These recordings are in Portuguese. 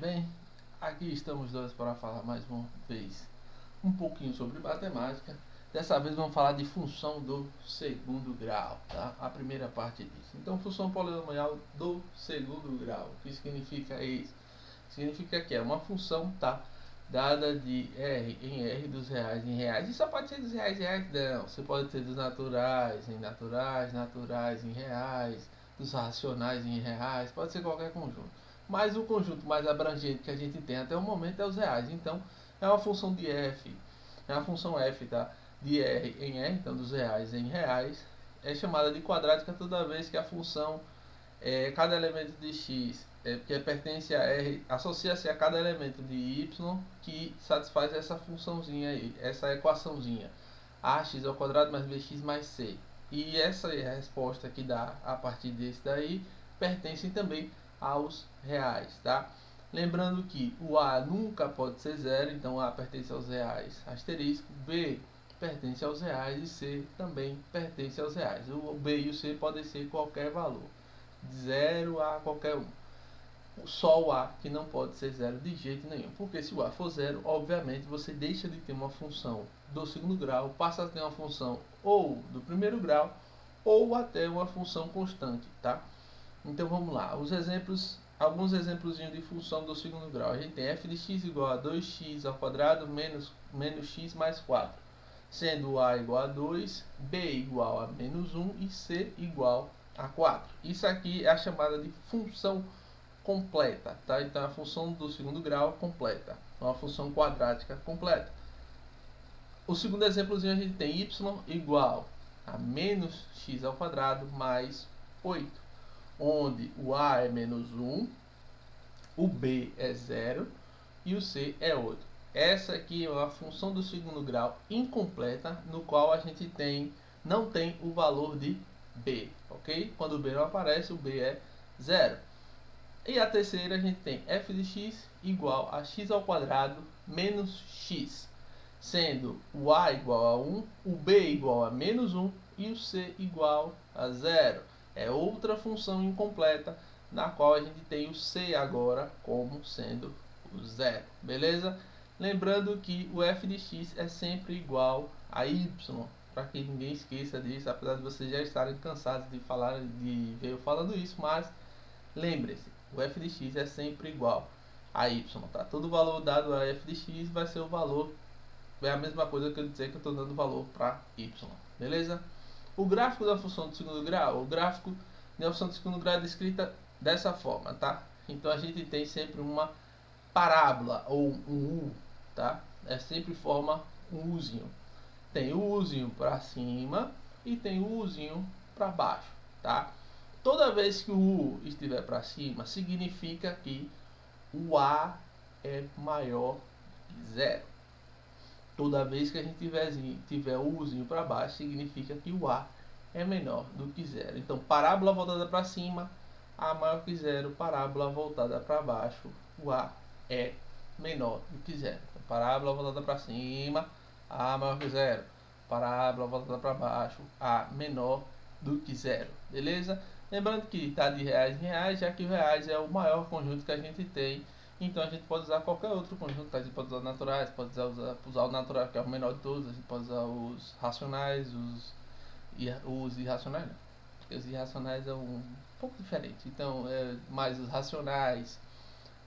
bem? Aqui estamos dois para falar mais uma vez um pouquinho sobre matemática. Dessa vez vamos falar de função do segundo grau, tá? A primeira parte disso. Então, função polinomial do segundo grau. O que significa isso? Significa que é uma função, tá? Dada de R em R, dos reais em reais. E só pode ser dos reais em reais, não. Você pode ter dos naturais em naturais, naturais em reais, dos racionais em reais. Pode ser qualquer conjunto. Mas o conjunto mais abrangente que a gente tem até o momento é os reais. Então, é uma função de f. É uma função f, tá? De R em R, então dos reais em reais. É chamada de quadrática toda vez que a função cada elemento de x que pertence a R associa-se a cada elemento de y que satisfaz essa funçãozinha aí, essa equaçãozinha, ax ao quadrado mais bx mais c. E essa resposta que dá a partir desse daí pertence também aos reais, tá? Lembrando que o a nunca pode ser zero, então a pertence aos reais, asterisco, b pertence aos reais e c também pertence aos reais. O b e o c podem ser qualquer valor, de 0 a qualquer um. Só o a que não pode ser zero de jeito nenhum, porque se o a for zero, obviamente você deixa de ter uma função do segundo grau, passa a ter uma função ou do primeiro grau ou até uma função constante, tá? Então vamos lá, os exemplos, alguns exemplos de função do segundo grau. A gente tem f de x igual a 2x ao quadrado menos x mais 4, sendo a igual a 2, b igual a menos 1 e c igual a 4. Isso aqui é a chamada de função completa, tá? Então é a função do segundo grau completa, é uma função quadrática completa. O segundo exemplozinho a gente tem y igual a menos x ao quadrado mais 8, onde o a é menos 1, o b é 0 e o c é 8. Essa aqui é uma função do segundo grau incompleta, no qual a gente não tem o valor de b, ok? Quando o b não aparece, o b é 0. E a terceira a gente tem f de x igual a x ao quadrado menos x, sendo o a igual a 1, o b igual a menos 1 e o c igual a 0. É outra função incompleta, na qual a gente tem o c agora como sendo o 0, beleza? Lembrando que o f de x é sempre igual a y, para que ninguém esqueça disso, apesar de vocês já estarem cansados de falar, de ver eu falando isso, mas lembre-se, o f de x é sempre igual a y, tá? Todo valor dado a f de x vai ser o valor, é a mesma coisa que eu dizer que eu estou dando valor para y, beleza? O gráfico da função do segundo grau, o gráfico da função do segundo grau é descrita dessa forma, tá? Então a gente tem sempre uma parábola ou um U, tá? É sempre forma um Uzinho. Tem o Uzinho para cima e tem o Uzinho para baixo, tá? Toda vez que o U estiver para cima, significa que o A é maior que 0. Toda vez que a gente tiver o Uzinho para baixo, significa que o A é menor do que 0. Então, parábola voltada para cima, A maior que 0. Parábola voltada para baixo, o A é menor do que 0. Então, parábola voltada para cima, A maior que 0. Parábola voltada para baixo, A menor do que 0. Beleza? Lembrando que está de reais em reais, já que o reais é o maior conjunto que a gente tem. Então a gente pode usar qualquer outro conjunto, a gente pode usar naturais, pode usar o natural, que é o menor de todos, a gente pode usar os racionais, os irracionais não, porque os irracionais é um pouco diferente. Então mais os racionais,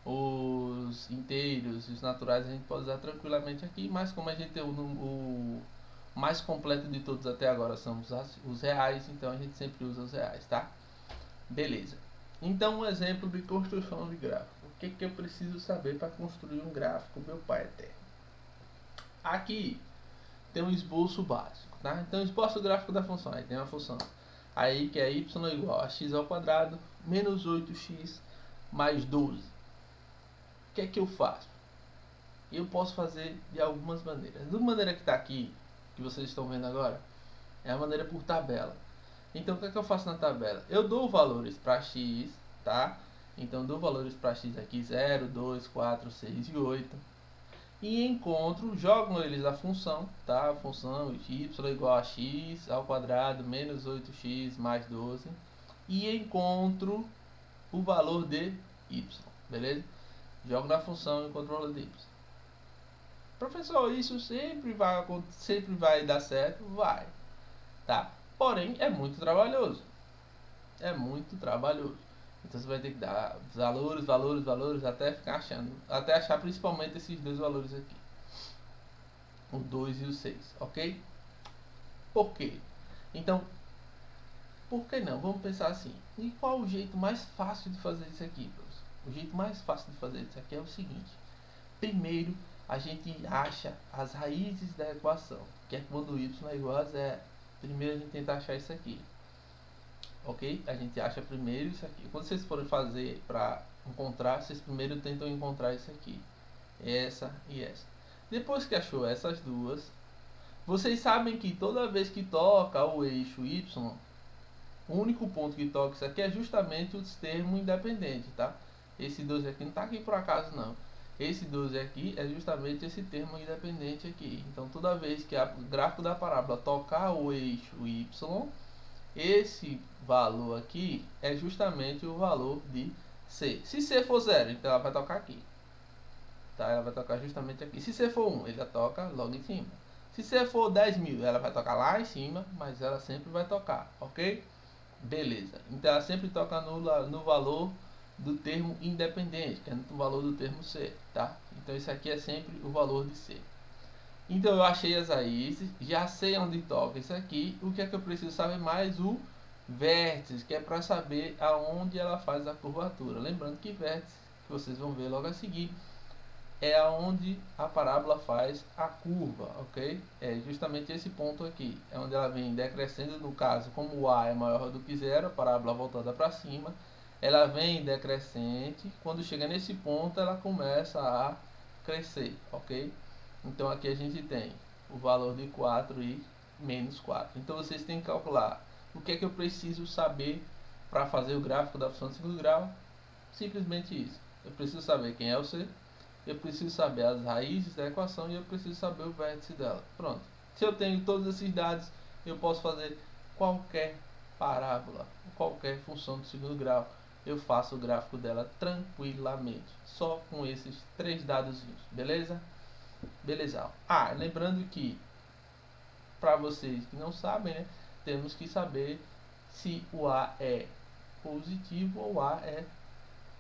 os inteiros e os naturais a gente pode usar tranquilamente aqui, mas como a gente tem o mais completo de todos até agora são os reais, então a gente sempre usa os reais, tá? Beleza. Então, um exemplo de construção de gráfico. O que eu preciso saber para construir um gráfico, meu pai eterno? Aqui tem um esboço básico, tá? Então, esboço gráfico da função. Aí tem uma função aí que é y igual a x ao quadrado menos 8x mais 12. O que é que eu faço? Eu posso fazer de algumas maneiras. De uma maneira que está aqui, que vocês estão vendo agora, é a maneira por tabela. Então, o que é que eu faço na tabela? Eu dou valores para x, tá? Então, dou valores para x aqui, 0, 2, 4, 6 e 8. E encontro, jogo eles a função, tá? A função y igual a x ao quadrado menos 8x mais 12. E encontro o valor de y, beleza? jogo na função e controlo de y. Professor, isso sempre vai dar certo? Vai, tá? Porém, é muito trabalhoso. É muito trabalhoso. Então você vai ter que dar valores, até ficar achando, até achar principalmente esses dois valores aqui, o 2 e o 6, ok? Por quê? Então, por que não? Vamos pensar assim, e qual o jeito mais fácil de fazer isso aqui, professor? O jeito mais fácil de fazer isso aqui é o seguinte: primeiro a gente acha as raízes da equação, que é quando y é igual a zero. Primeiro a gente tenta achar isso aqui, ok? A gente acha primeiro isso aqui. Quando vocês forem fazer para encontrar, vocês primeiro tentam encontrar isso aqui, essa e essa. Depois que achou essas duas, vocês sabem que toda vez que toca o eixo y, o único ponto que toca isso aqui é justamente o termo independente, tá? Esse 12 aqui não está aqui por acaso não. Esse 12 aqui é justamente esse termo independente aqui. Então toda vez que o gráfico da parábola tocar o eixo y, esse valor aqui é justamente o valor de C. Se C for 0, então ela vai tocar aqui, tá? Ela vai tocar justamente aqui. Se C for 1, ele já toca logo em cima. Se C for 10.000, ela vai tocar lá em cima, mas ela sempre vai tocar, ok? Beleza. Então ela sempre toca no valor do termo independente, que é no valor do termo C, tá? Então isso aqui é sempre o valor de C. Então eu achei as raízes, já sei onde toca isso aqui. O que é que eu preciso saber mais? O vértice, que é para saber aonde ela faz a curvatura. Lembrando que vértice, que vocês vão ver logo a seguir, é aonde a parábola faz a curva, ok? É justamente esse ponto aqui, é onde ela vem decrescendo. No caso, como o A é maior do que zero, a parábola voltada para cima, ela vem decrescente. Quando chega nesse ponto, ela começa a crescer, ok? Então aqui a gente tem o valor de 4 e menos 4. Então vocês têm que calcular o que é que eu preciso saber para fazer o gráfico da função de segundo grau. Simplesmente isso. Eu preciso saber quem é o C, eu preciso saber as raízes da equação e eu preciso saber o vértice dela. Pronto. Se eu tenho todos esses dados, eu posso fazer qualquer parábola, qualquer função de segundo grau. Eu faço o gráfico dela tranquilamente, só com esses 3 dadozinhos, beleza? Beleza. Lembrando que, para vocês que não sabem, né, temos que saber se o A é positivo ou o A é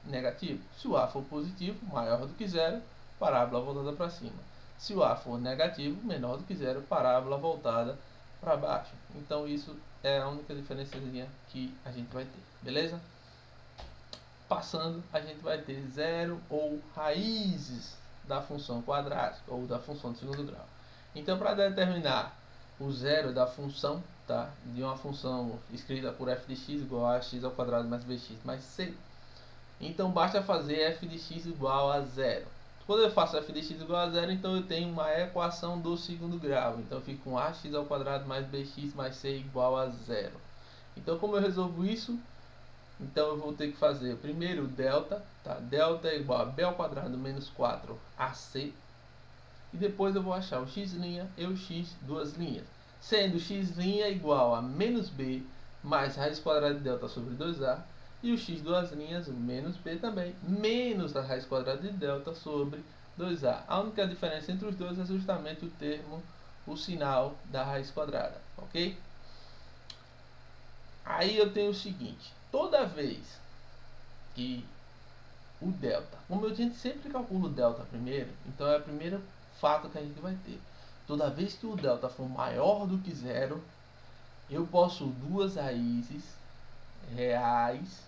negativo. Se o A for positivo, maior do que zero, parábola voltada para cima. Se o A for negativo, menor do que zero, parábola voltada para baixo. Então isso é a única diferençazinha que a gente vai ter, beleza? Passando, a gente vai ter zero ou raízes da função quadrática ou da função de segundo grau. Então, para determinar o zero da função, tá, de uma função escrita por f de x igual a x ao quadrado mais bx mais c, então basta fazer f de x igual a zero. Quando eu faço f de x igual a zero, então eu tenho uma equação do segundo grau. Então fica com ax ao quadrado mais bx mais c igual a zero. Então como eu resolvo isso? Então eu vou ter que fazer primeiro o delta, tá? Delta é igual a b ao quadrado menos 4ac. E depois eu vou achar o x' e o x duas linhas. Sendo x' igual a menos b mais raiz quadrada de delta sobre 2a. E o x duas linhas, menos b também, menos a raiz quadrada de delta sobre 2a. A única diferença entre os dois é justamente o termo, o sinal da raiz quadrada, ok? Aí eu tenho o seguinte: toda vez que o delta, como a gente sempre calcula o delta primeiro, então é o primeiro fato que a gente vai ter. Toda vez que o delta for maior do que zero, eu possuo duas raízes reais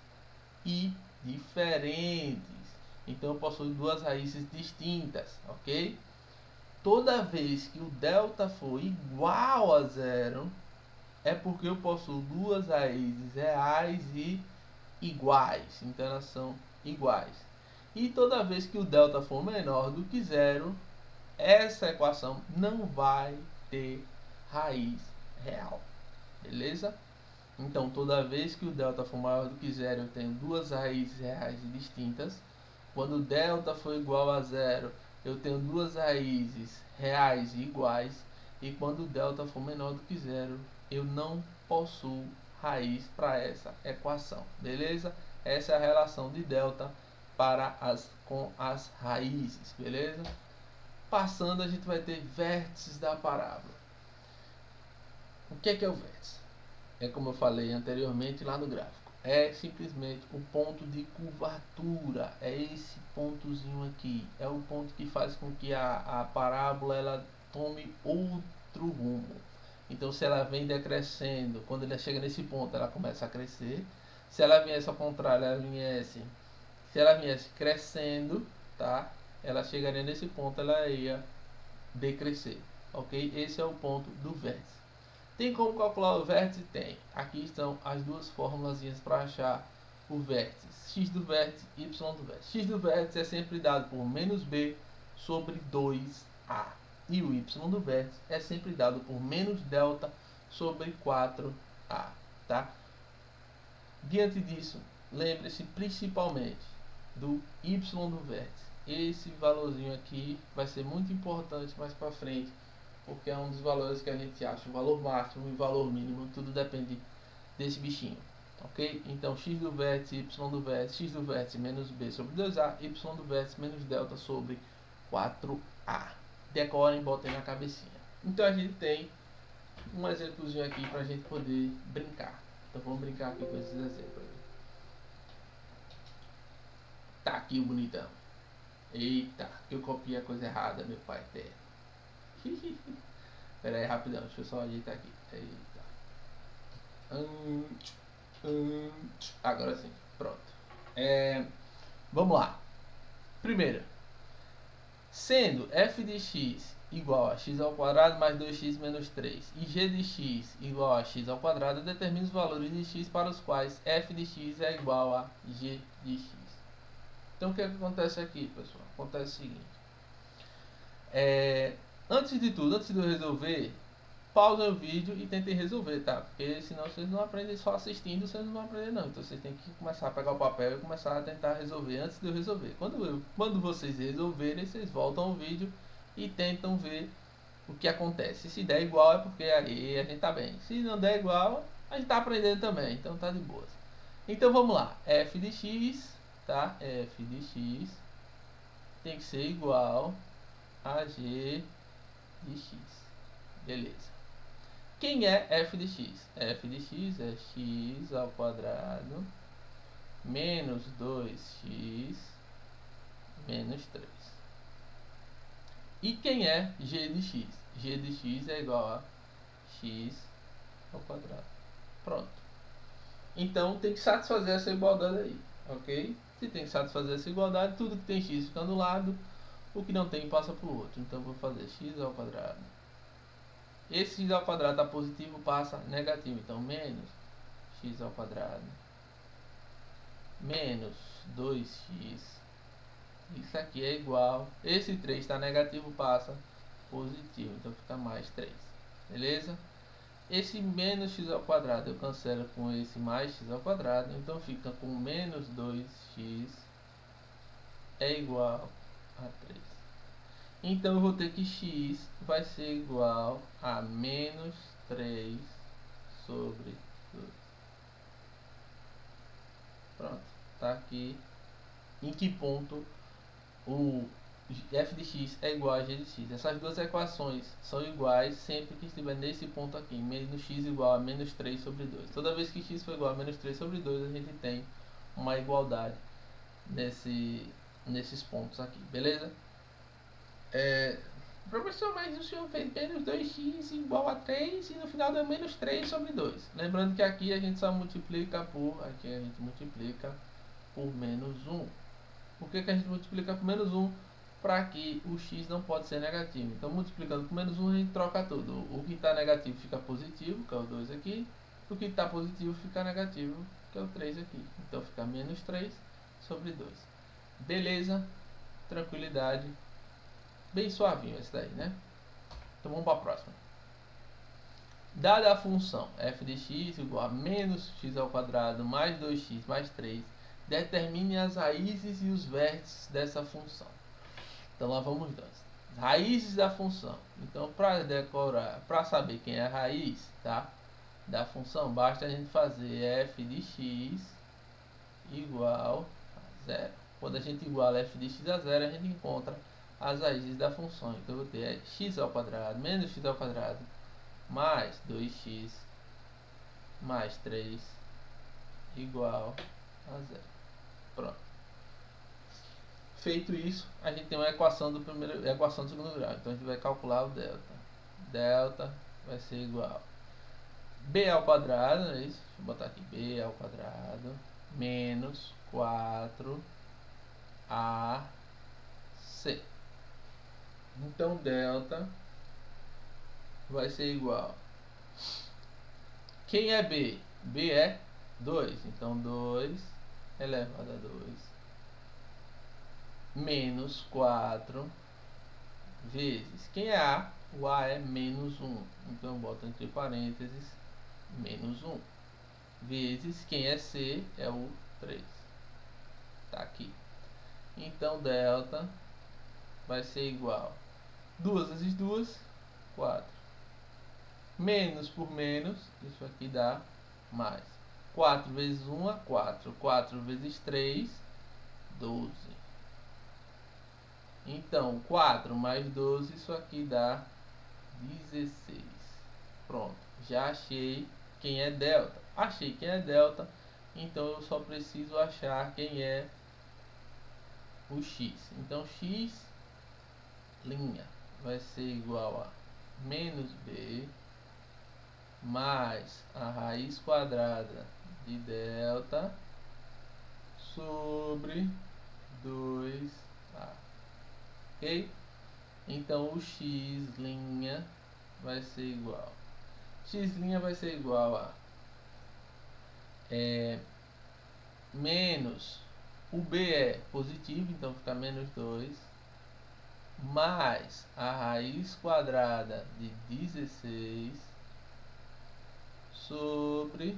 e diferentes. Então eu possuo duas raízes distintas, ok? Toda vez que o delta for igual a zero, é porque eu possuo duas raízes reais e iguais. Então elas são iguais. E toda vez que o delta for menor do que zero, essa equação não vai ter raiz real. Beleza? Então, toda vez que o delta for maior do que zero, eu tenho duas raízes reais distintas. Quando o delta for igual a zero, eu tenho duas raízes reais iguais. E quando o delta for menor do que zero, eu não possuo raiz para essa equação. Beleza? Essa é a relação de delta com as raízes, beleza? Passando, a gente vai ter vértices da parábola. O que é o vértice? É como eu falei anteriormente lá no gráfico. É simplesmente o ponto de curvatura. É esse pontozinho aqui. É o ponto que faz com que a parábola ela tome outro rumo. Então, se ela vem decrescendo, quando ela chega nesse ponto, ela começa a crescer. Se ela viesse ao contrário, se ela viesse crescendo, tá? Ela chegaria nesse ponto, ela ia decrescer, ok? Esse é o ponto do vértice. Tem como calcular o vértice? Tem. Aqui estão as duas formulazinhas para achar o vértice. X do vértice, Y do vértice. X do vértice é sempre dado por menos B sobre 2A. E o Y do vértice é sempre dado por menos delta sobre 4A. Tá? Diante disso, lembre-se principalmente do Y do vértice. Esse valorzinho aqui vai ser muito importante mais para frente, porque é um dos valores que a gente acha o valor máximo e o valor mínimo, tudo depende desse bichinho, ok? Então x do vértice, y do vértice, x do vértice menos b sobre 2a, y do vértice menos delta sobre 4a. Decorem e botem na cabecinha. Então a gente tem um exemplozinho aqui para a gente poder brincar. Então vamos brincar aqui com esses exemplos. Tá aqui o bonitão. Eita, eu copiei a coisa errada, meu pai eterno. Pera aí, rapidão, deixa eu só ajeitar aqui. Eita. Agora sim, pronto. Vamos lá. Primeiro, sendo f de x igual a x ao quadrado mais 2x menos 3 e g de x igual a x ao quadrado, determina os valores de x para os quais f de x é igual a g de x. Então o que acontece aqui, pessoal? Acontece o seguinte. Antes de tudo, antes de eu resolver, pausem o vídeo e tentem resolver, tá? Porque senão vocês não aprendem só assistindo, vocês não vão aprender não. Então vocês têm que começar a pegar o papel e começar a tentar resolver antes de eu resolver. Quando vocês resolverem, vocês voltam ao vídeo e tentam ver o que acontece. Se der igual é porque aí a gente tá bem. Se não der igual, a gente tá aprendendo também, então tá de boas. Então vamos lá, f de x, tá? F de x tem que ser igual a g de x. Beleza. Quem é f de x? F de x é x ao quadrado menos 2x menos 3. E quem é g de x? G de x é igual a x ao quadrado. Pronto. Então tem que satisfazer essa igualdade aí, ok? Se tem que satisfazer essa igualdade, tudo que tem x fica no lado, o que não tem passa para o outro. Então vou fazer x ao quadrado. Esse x ao quadrado está positivo, passa negativo. Então menos x ao quadrado menos 2x. Isso aqui é igual. Esse 3 está negativo, passa positivo. Então fica mais 3. Beleza? Esse menos x ao quadrado eu cancelo com esse mais x ao quadrado. Então fica com menos 2x é igual a 3. Então eu vou ter que x vai ser igual a menos 3 sobre 2. Pronto, tá aqui em que ponto o f de x é igual a g de x. Essas duas equações são iguais sempre que estiver nesse ponto aqui, menos x igual a menos 3 sobre 2. Toda vez que x for igual a menos 3 sobre 2, a gente tem uma igualdade nesses pontos aqui, beleza? Professor, mas o senhor fez menos 2x igual a 3 e no final deu menos 3 sobre 2. Lembrando que aqui a gente só multiplica por... Aqui a gente multiplica por menos 1. Por que a gente multiplica por menos 1? Para que o x não pode ser negativo. Então multiplicando por menos 1 a gente troca tudo. O que está negativo fica positivo, que é o 2 aqui. O que está positivo fica negativo, que é o 3 aqui. Então fica menos 3 sobre 2. Beleza? Tranquilidade. Bem suavinho esse daí, né? Então vamos para a próxima. Dada a função f de x igual a menos x ao quadrado mais 2x mais 3, determine as raízes e os vértices dessa função. Então lá vamos nós. Raízes da função. Então para decorar, para saber quem é a raiz, tá? Da função, basta a gente fazer f de x igual a 0. Quando a gente iguala f de x a zero, a gente encontra as raízes da função. Então eu vou ter x ao quadrado menos x ao quadrado mais 2x mais 3 igual a zero. Pronto. Feito isso, a gente tem uma equação do segundo grau. Então a gente vai calcular o delta. Delta vai ser igual b ao quadrado, não é isso? Deixa eu botar aqui b ao quadrado menos 4ac. Então delta vai ser igual. Quem é b? B é 2. Então 2 elevado a 2 menos 4 vezes. Quem é A? O A é menos 1. Então eu boto entre parênteses menos 1. Vezes quem é C? É o 3. Tá aqui. Então delta vai ser igual. 2 vezes 2, 4. Menos por menos, isso aqui dá mais. 4 vezes 1 é 4. 4 vezes 3, 12. Então, 4 mais 12, isso aqui dá 16. Pronto, já achei quem é delta. Achei quem é delta, então eu só preciso achar quem é o x. Então, x' vai ser igual a menos b mais a raiz quadrada de delta sobre 2a. Ok? Então o x' vai ser igual. X' vai ser igual a menos, o b é positivo, então fica menos 2, mais a raiz quadrada de 16 sobre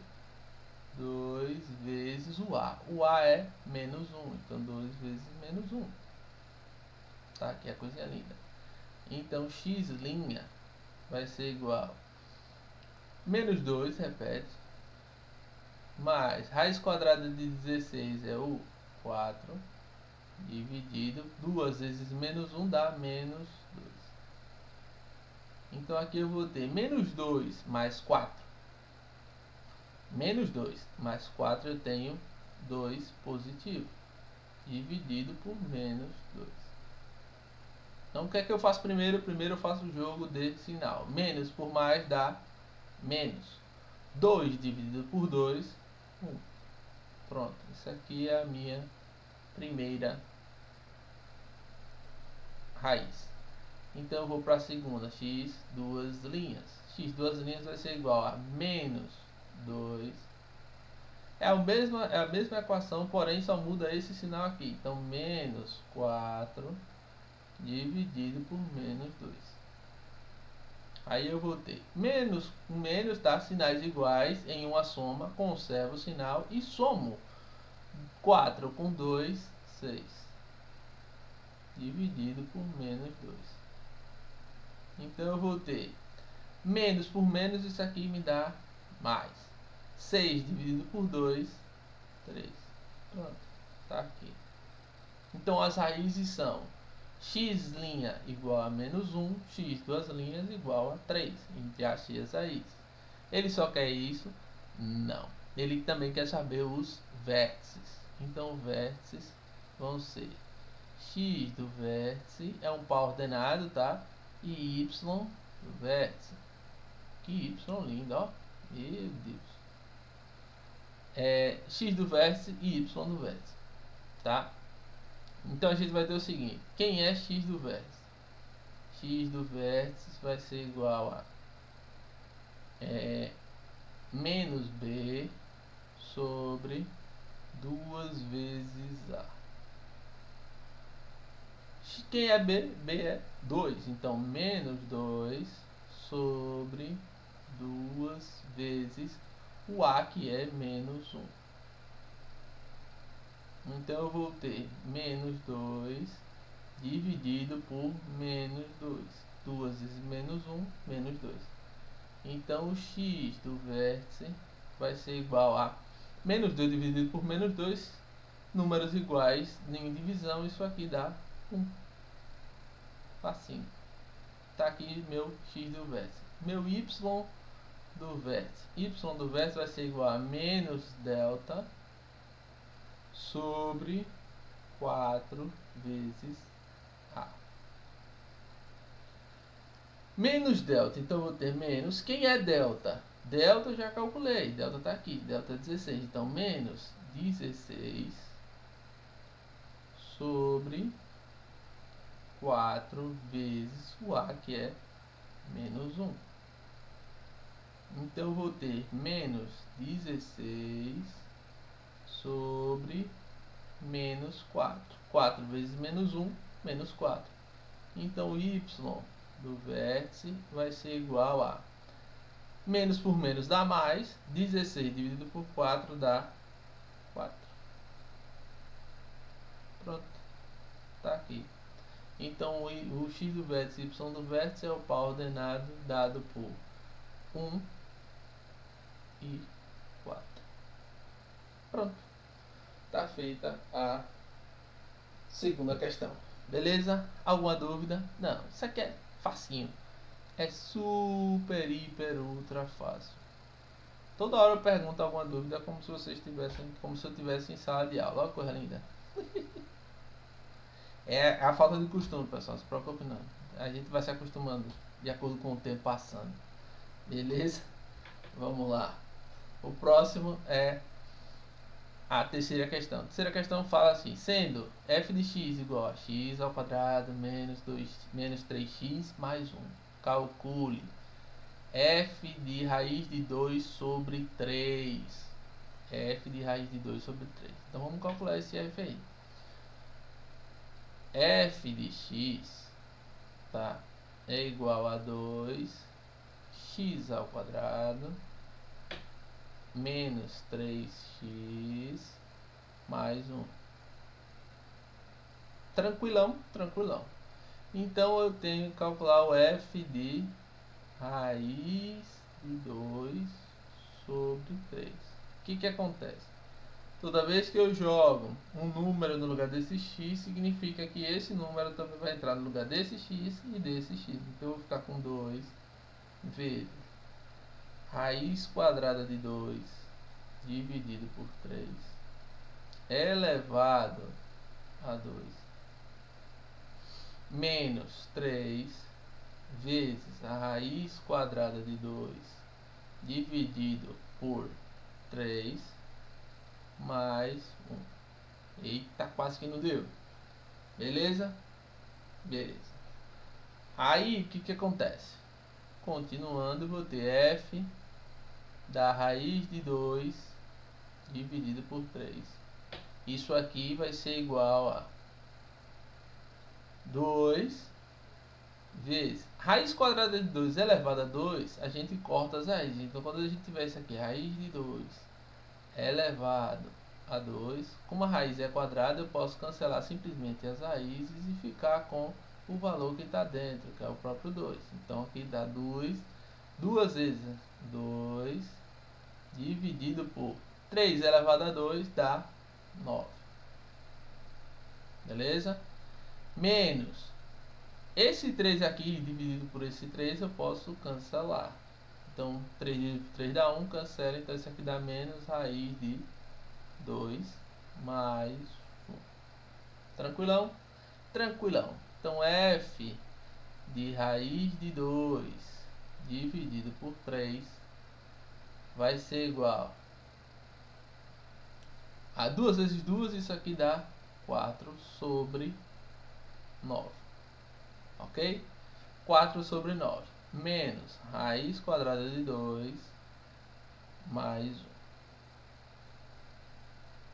2 vezes o a. O a é menos 1, então 2 vezes menos 1. Tá, aqui a coisinha linda. Então x' vai ser igual menos 2, repete, mais raiz quadrada de 16 é o 4, dividido 2 vezes menos 1 dá menos 2. Então aqui eu vou ter menos 2 mais 4. Menos 2 mais 4 eu tenho 2 positivo, dividido por menos 2. Então o que é que eu faço primeiro? Primeiro eu faço o jogo de sinal. Menos por mais dá menos. 2 dividido por 2, 1. Pronto, isso aqui é a minha primeira raiz. Então eu vou para a segunda, x duas linhas. X duas linhas vai ser igual a menos 2. É a mesma equação, porém só muda esse sinal aqui. Então menos 4 dividido por menos 2. Aí eu vou ter menos com menos, tá? Sinais iguais em uma soma, conservo o sinal e somo 4 com 2, 6. Dividido por menos 2. Então eu vou ter menos por menos, isso aqui me dá mais. 6 dividido por 2, 3. Pronto, tá aqui. Então as raízes são x' igual a menos 1, x duas linhas igual a 3. A gente acha as raízes. Ele só quer isso? Não. Ele também quer saber os vértices. Então vértices vão ser x do vértice, é um par ordenado, tá? E y do vértice. Que y lindo, ó. Meu Deus. X do vértice e y do vértice, tá? Então a gente vai ter o seguinte: quem é x do vértice? X do vértice vai ser igual a menos b sobre 2 vezes a. Quem é b? B é 2. Então menos 2 sobre 2 vezes o a, que é menos 1. Então eu vou ter menos 2 dividido por menos 2. 2 vezes menos 1, menos 2. Então o x do vértice vai ser igual a menos 2 dividido por menos 2, números iguais em divisão, isso aqui dá 1. Facinho. Tá aqui meu x do vértice. Meu y do vértice. Y do vértice vai ser igual a menos delta sobre 4 vezes A. Menos delta, então eu vou ter menos. Quem é delta? Delta eu já calculei, delta está aqui, delta 16. Então, menos 16 sobre 4 vezes o A, que é menos 1. Então, eu vou ter menos 16 sobre menos 4. 4 vezes menos 1, menos 4. Então, y do vértice vai ser igual a menos por menos dá mais, 16 dividido por 4 dá 4. Pronto, tá aqui. Então o x do vértice e y do vértice é o par ordenado dado por 1 e 4. Pronto, tá feita a segunda questão. Beleza? Alguma dúvida? Não, isso aqui é facinho. É super, hiper, ultra fácil. Toda hora eu pergunto alguma dúvida como se vocês tivessem, como se eu estivesse em sala de aula. Olha que coisa linda. É a falta de costume, pessoal. Não se preocupe não. A gente vai se acostumando de acordo com o tempo passando. Beleza? Vamos lá. O próximo é a terceira questão. A terceira questão fala assim: sendo f de x igual a x ao quadrado menos 3x mais 1. Calcule f de raiz de 2 sobre 3. F de raiz de 2 sobre 3. Então vamos calcular esse f aí. F de x, tá, é igual a 2x ao quadrado menos 3x mais 1. Tranquilão, tranquilão. Então eu tenho que calcular o f de raiz de 2 sobre 3. O que acontece? Toda vez que eu jogo um número no lugar desse x, significa que esse número também vai entrar no lugar desse x e desse x. Então eu vou ficar com 2 vezes raiz quadrada de 2 dividido por 3 elevado a 2 menos 3 vezes a raiz quadrada de 2 dividido por 3 mais 1. Eita, quase que não deu. Beleza? Beleza. Aí, o que acontece? Continuando, eu vou ter f da raiz de 2 dividido por 3. Isso aqui vai ser igual a 2 vezes raiz quadrada de 2 elevado a 2, a gente corta as raízes. Então, quando a gente tiver isso aqui, raiz de 2 elevado a 2, como a raiz é quadrada, eu posso cancelar simplesmente as raízes e ficar com o valor que está dentro, que é o próprio 2. Então aqui dá 2, duas vezes 2 dividido por 3 elevado a 2 dá 9. Beleza? Menos esse 3 aqui dividido por esse 3 eu posso cancelar. Então 3 dividido por 3 dá 1, cancela. Então isso aqui dá menos raiz de 2 mais 1. Tranquilão? Tranquilão. Então f de raiz de 2 dividido por 3 vai ser igual a 2 vezes 2, isso aqui dá 4 sobre 9. Ok? 4 sobre 9 menos raiz quadrada de 2 mais 1.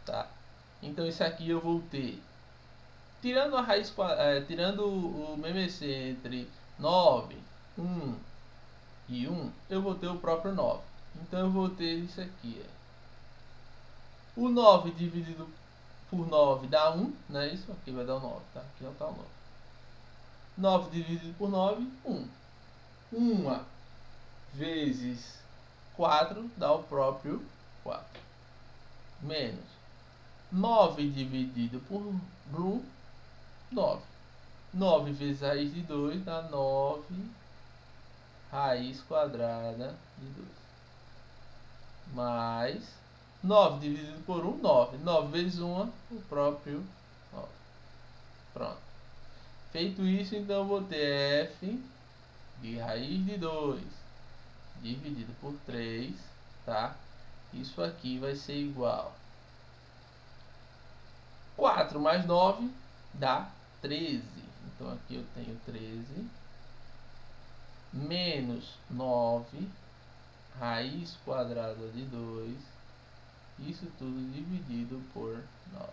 Tá? Então isso aqui eu vou ter, tirando a raiz, tirando o MMC entre 9, 1 e 1, eu vou ter o próprio 9. Então eu vou ter isso aqui. O 9 dividido por 9 dá 1, não é isso? Aqui vai dar o 9, tá? Aqui é o tal 9. 9 dividido por 9, 1. 1 vezes 4 dá o próprio 4. Menos 9 dividido por 1, 9. 9 vezes raiz de 2 dá 9 raiz quadrada de 2. Mais 9 dividido por 1, 9. 9 vezes 1, o próprio 9. Pronto. Feito isso, então eu vou ter f de raiz de 2 dividido por 3, tá? Isso aqui vai ser igual 4 mais 9 dá 13. Então aqui eu tenho 13 menos 9 raiz quadrada de 2, isso tudo dividido por 9.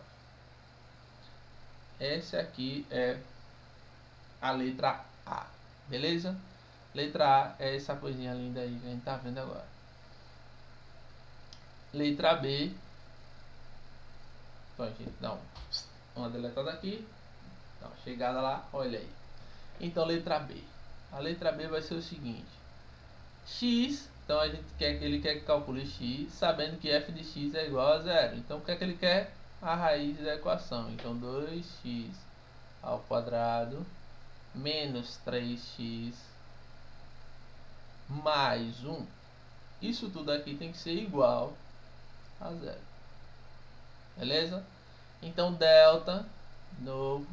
Essa aqui é a letra A, beleza? Letra A é essa coisinha linda aí que a gente tá vendo agora. Letra B, então a gente dá uma deletada aqui, dá uma chegada lá, olha aí. Então letra B, a letra B vai ser o seguinte: x, então a gente quer que ele quer que calcule x, sabendo que f de x é igual a 0. Então o que é que ele quer? A raiz da equação. Então 2x ao quadrado menos 3x mais 1. Isso tudo aqui tem que ser igual a 0. Beleza? Então delta, de novo,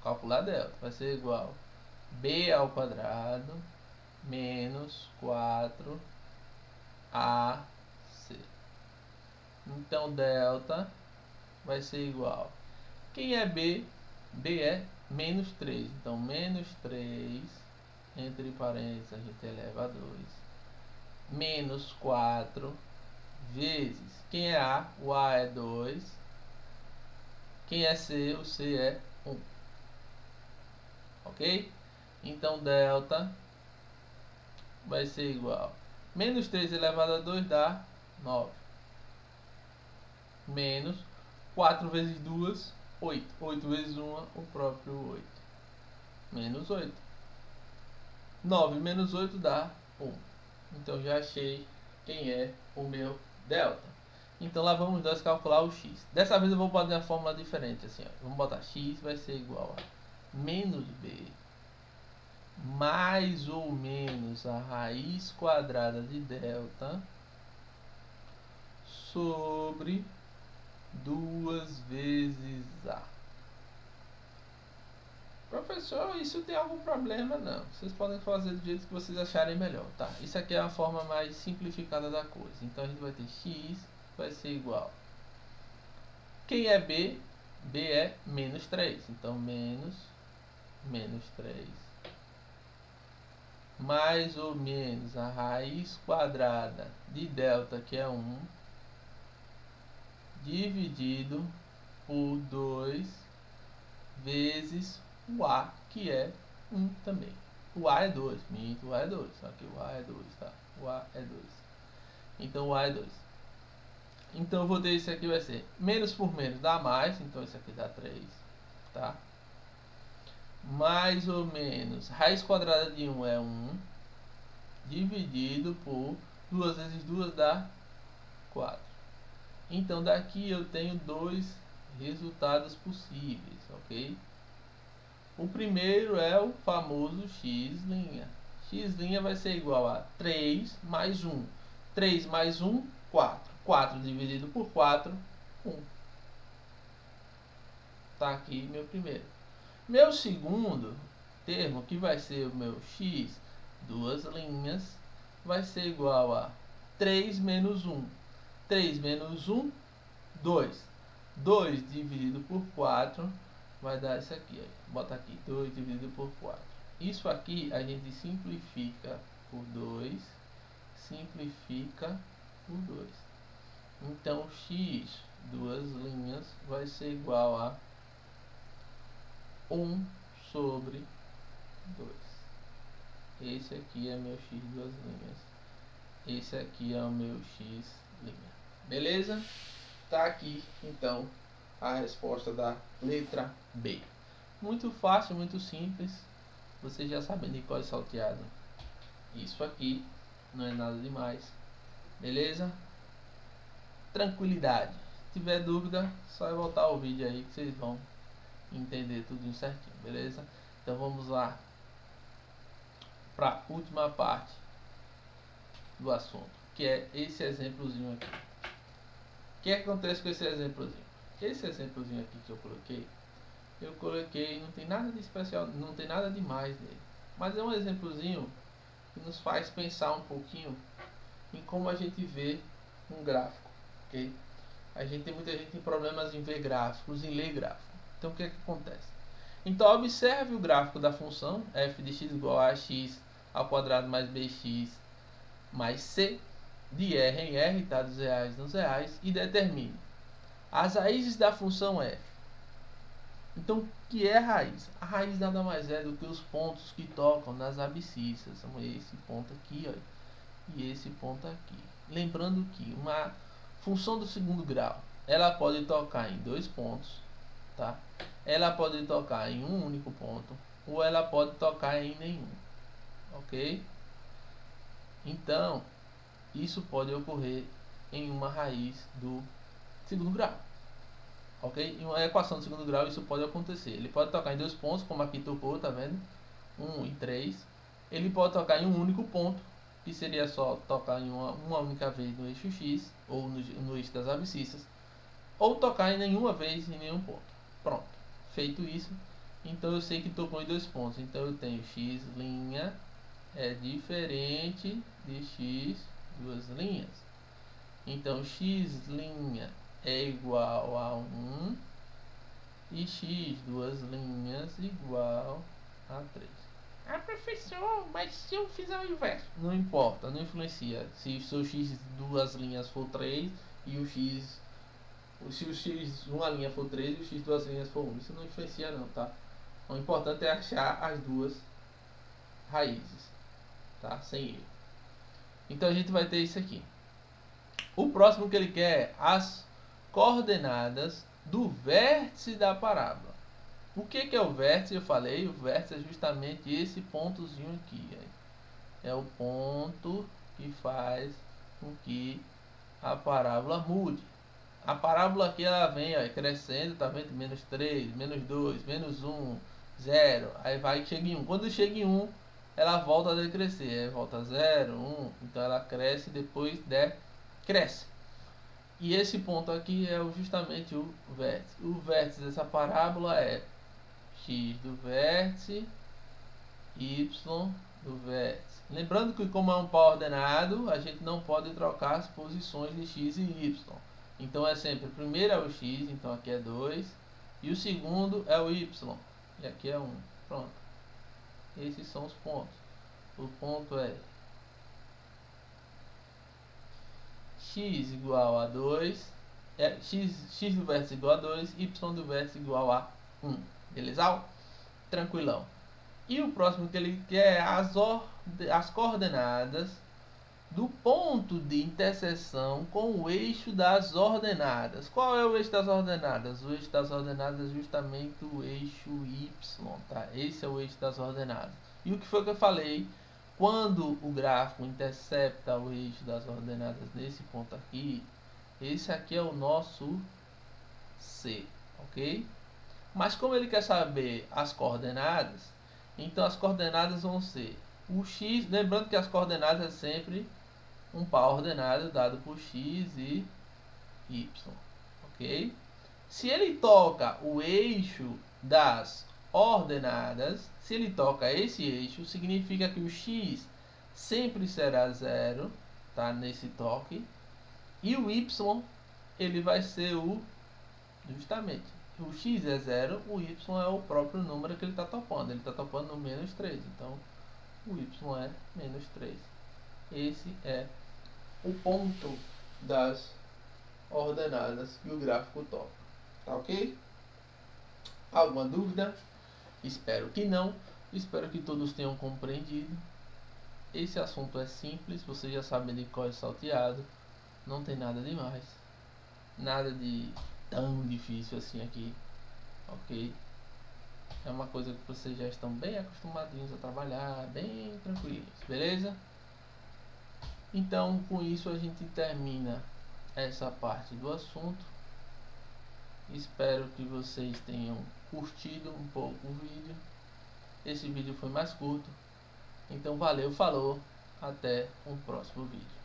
calcular delta, vai ser igual b ao quadrado menos 4ac. Então delta vai ser igual, quem é b? B é menos 3. Então menos 3, entre parênteses a gente eleva a 2, menos 4 vezes, quem é A? O A é 2. Quem é C? O C é 1. Ok? Então delta vai ser igual, menos 3 elevado a 2 dá 9. Menos 4 vezes 2, 8. 8 vezes 1, o próprio 8. Menos 8. 9 menos 8 dá 1. Então já achei quem é o meu delta. Então lá vamos nós calcular o x. Dessa vez eu vou botar uma fórmula diferente, assim, ó. Vamos botar x vai ser igual a menos b mais ou menos a raiz quadrada de delta sobre 2 vezes a. Professor, isso tem algum problema? Não. Vocês podem fazer do jeito que vocês acharem melhor, tá? Isso aqui é a forma mais simplificada da coisa. Então a gente vai ter x vai ser igual, quem é b? B é menos 3. Então menos 3 mais ou menos a raiz quadrada de delta, que é 1, dividido por 2 vezes o a, que é 1 também. O a é 2, minto, o a é 2. Aqui o a é 2, tá? O a é 2. Então o a é 2. Então eu vou ter isso aqui, vai ser menos por menos dá mais, então isso aqui dá 3, tá? Mais ou menos raiz quadrada de 1 é 1, dividido por 2 vezes 2 dá 4. Então daqui eu tenho dois resultados possíveis, ok? O primeiro é o famoso x'. X' vai ser igual a 3 mais 1. 3 mais 1, 4. 4 dividido por 4, 1. Tá aqui meu primeiro. Meu segundo termo, que vai ser o meu x, duas linhas, vai ser igual a 3 menos 1. 3 menos 1, 2. 2 dividido por 4 vai dar isso aqui. Ó. Bota aqui, 2 dividido por 4. Isso aqui a gente simplifica por 2. Simplifica por 2. Então, x, duas linhas, vai ser igual a 1 sobre 2. Esse aqui é meu x, duas linhas. Esse aqui é o meu x'. Beleza? Tá aqui, então, a resposta da letra B. Muito fácil, muito simples. Vocês já sabem de qual é salteado. Isso aqui não é nada demais. Beleza? Tranquilidade. tiver dúvida, só é voltar o vídeo aí que vocês vão entender tudo certinho, beleza? Então vamos lá para a última parte do assunto, que é esse exemplozinho aqui. O que acontece com esse exemplozinho? Esse exemplozinho aqui que eu coloquei, não tem nada de especial, não tem nada demais nele, mas é um exemplozinho que nos faz pensar um pouquinho em como a gente vê um gráfico, ok? Muita gente tem problemas em ver gráficos, em ler gráfico. Então o que é que acontece? Então observe o gráfico da função f de x igual a x ao quadrado mais bx mais c de r em r, tá? Dos reais nos reais, e determine as raízes da função f. Então, o que é raiz? A raiz nada mais é do que os pontos que tocam nas abscissas. São esse ponto aqui, ó, e esse ponto aqui. Lembrando que uma função do segundo grau, ela pode tocar em dois pontos, tá? Ela pode tocar em um único ponto, ou ela pode tocar em nenhum, ok? Então, isso pode ocorrer em uma raiz do segundo grau. Ok? Em uma equação do segundo grau isso pode acontecer. Ele pode tocar em dois pontos, como aqui tocou, tá vendo? 1 e 3. Ele pode tocar em um único ponto, que seria só tocar em uma única vez no eixo X, ou no eixo das abscissas, ou tocar em nenhuma vez em nenhum ponto. Pronto. Feito isso, então eu sei que tocou em dois pontos. Então eu tenho x' é diferente de x duas linhas. Então x' é igual a 1 e x duas linhas igual a 3. Ah, professor, mas se eu fizer o inverso? Não importa, não influencia. Se o seu x duas linhas for 3 e o x... Se o x uma linha for 3 e o x duas linhas for 1, isso não influencia não, tá? O importante é achar as duas raízes, tá? Sem erro. Então a gente vai ter isso aqui. O próximo que ele quer é as coordenadas do vértice da parábola. O que é o vértice? Eu falei, o vértice é justamente esse pontozinho aqui. É o ponto que faz com que a parábola mude. A parábola aqui ela vem crescendo, tá vendo? Menos 3, menos 2, menos 1, 0. Aí vai chega em 1. Quando chega em 1, ela volta a decrescer. Aí volta a 0, 1. Então ela cresce e depois decresce. E esse ponto aqui é justamente o vértice. O vértice dessa parábola é x do vértice, y do vértice. Lembrando que como é um par ordenado, a gente não pode trocar as posições de x e y. Então é sempre, o primeiro é o x, então aqui é 2, e o segundo é o y, e aqui é 1. Pronto. Esses são os pontos. O ponto é x igual a 2, x do vértice igual a 2, y do vértice igual a 1. Beleza? Tranquilão. E o próximo que ele quer é as coordenadas do ponto de interseção com o eixo das ordenadas. Qual é o eixo das ordenadas? O eixo das ordenadas é justamente o eixo y, tá? Esse é o eixo das ordenadas. E o que foi que eu falei? Quando o gráfico intercepta o eixo das ordenadas nesse ponto aqui, esse aqui é o nosso C, ok? Mas como ele quer saber as coordenadas, então as coordenadas vão ser o x, lembrando que as coordenadas é sempre um par ordenado dado por x e y, ok? Se ele toca o eixo das ordenadas, se ele toca esse eixo, significa que o x sempre será 0, tá? Nesse toque, e o y ele vai ser justamente o x é 0, o y é o próprio número que ele está topando. Ele está topando no menos 3, então o y é menos 3. Esse é o ponto das ordenadas que o gráfico toca. Tá ok? Alguma dúvida? Espero que não. Espero que todos tenham compreendido. Esse assunto é simples, vocês já sabem de cor salteado. Não tem nada demais. Nada de tão difícil assim aqui. Ok? É uma coisa que vocês já estão bem acostumadinhos a trabalhar, bem tranquilos, beleza? Então, com isso a gente termina essa parte do assunto. Espero que vocês tenham curtido um pouco o vídeo. Esse vídeo foi mais curto. Então valeu, falou, até o próximo vídeo.